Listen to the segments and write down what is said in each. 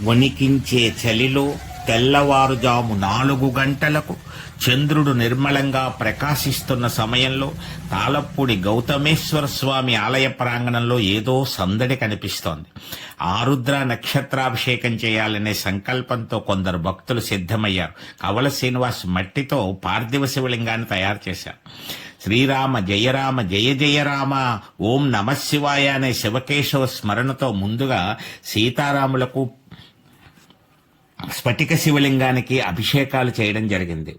వణికించే చలిలో తెల్లవారుజాము 4 గంటలకు చంద్రుడు నిర్మలంగా ప్రకాశిస్తున్న సమయంలో తాళప్పూడి గౌతమేశ్వర స్వామి ఆలయ ప్రాంగణంలో ఏదో సందడి కనిపిస్తోంది. ఆరుద్ర నక్షత్రాభిషేకం చేయాలనే సంకల్పంతో కొందరు భక్తులు సిద్ధమయ్యారు. కవల శ్రీనివాస్ మట్టితో పార్థివ శివలింగాన్ని తయారు చేశారు. శ్రీరామ జయ రామ జయ జయ రామ ఓం నమశివాయ అనే శివకేశవ స్మరణతో ముందుగా సీతారాములకు స్ఫటిక శివలింగానికి అభిషేకాలు చేయడం జరిగింది.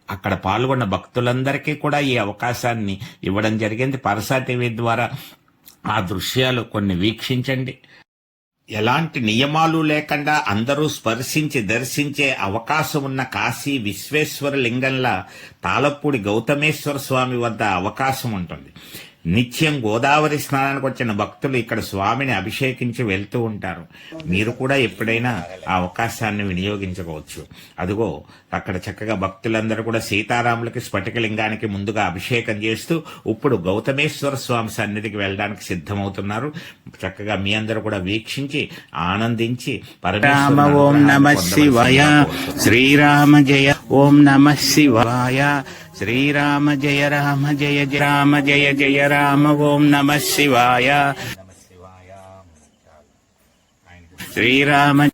అక్కడ పాల్గొన్న భక్తులందరికీ కూడా ఈ అవకాశాన్ని ఇవ్వడం జరిగింది. పరసా టీవీ ద్వారా ఆ దృశ్యాలు కొన్ని వీక్షించండి. ఎలాంటి నియమాలు లేకుండా అందరూ స్పర్శించి దర్శించే అవకాశం ఉన్న కాశీ విశ్వేశ్వర లింగంలా తాళప్పూడి గౌతమేశ్వర స్వామి వద్ద అవకాశం ఉంటుంది. నిత్యం గోదావరి స్నానానికి వచ్చిన భక్తులు ఇక్కడ స్వామిని అభిషేకించి వెళ్తూ ఉంటారు. మీరు కూడా ఎప్పుడైనా ఆ అవకాశాన్ని వినియోగించుకోవచ్చు. అదిగో అక్కడ చక్కగా భక్తులందరూ కూడా సీతారాములకి స్ఫటికలింగానికి ముందుగా అభిషేకం చేస్తూ ఇప్పుడు గౌతమేశ్వర స్వామి సన్నిధికి వెళ్ళడానికి సిద్ధమవుతున్నారు. చక్కగా మీ అందరూ కూడా వీక్షించి ఆనందించి రామ ఓం నమ శివాయ శ్రీరామ జయ ఓం నమ శివాయ శ్రీరామ జయ రామ జయ రామ జయ జయ రామ ఓం నమ శివాయ శ్రీరామ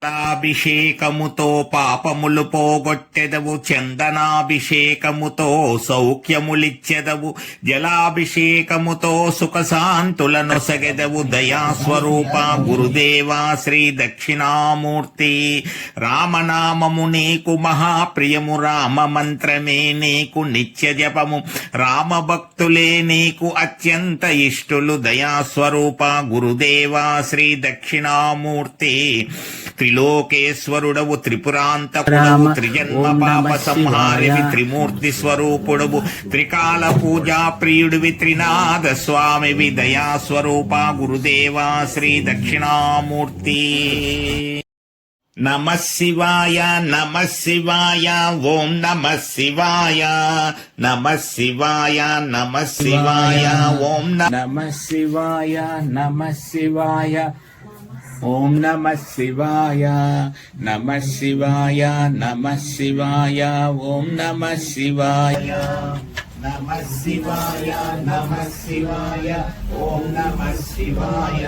అభిషేకముతో పాపములు పోగొట్టెదవు, చందనాభిషేకముతో సౌఖ్యములిచ్చెదవు, జలాభిషేకముతో సుఖశాంతులనొసగెదవు. దయాస్వరూప గురుదేవా శ్రీ దక్షిణామూర్తి, రామనామము నీకు మహాప్రియము, రామ మంత్రమే నీకు నిత్య జపము, రామభక్తులే నీకు అత్యంత ఇష్టులు. దయాస్వరూప గురుదేవా శ్రీ దక్షిణామూర్తి, త్రిలోకేశ్వరుడవు, త్రిపురాంతకుడవు, త్రిజన్మ పాప సంహారివి, త్రిమూర్తి స్వరూపుడవు, త్రికాల పూజా ప్రియుడివి, త్రినాథ స్వామివి. దయాస్వరూప గురుదేవా శ్రీ దక్షిణామూర్తి. నమ శివాయ నమ శివాయ ఓం నమ శివాయ నమ శివాయ నమ శివాయ ఓం నమ శివాయ నమ శివాయ ఓం నమ శివాయ నమ శివాయ నమ శివాయ ఓం నమ శివాయ నమ శివాయ నమ శివాయ ఓం నమ శివాయ.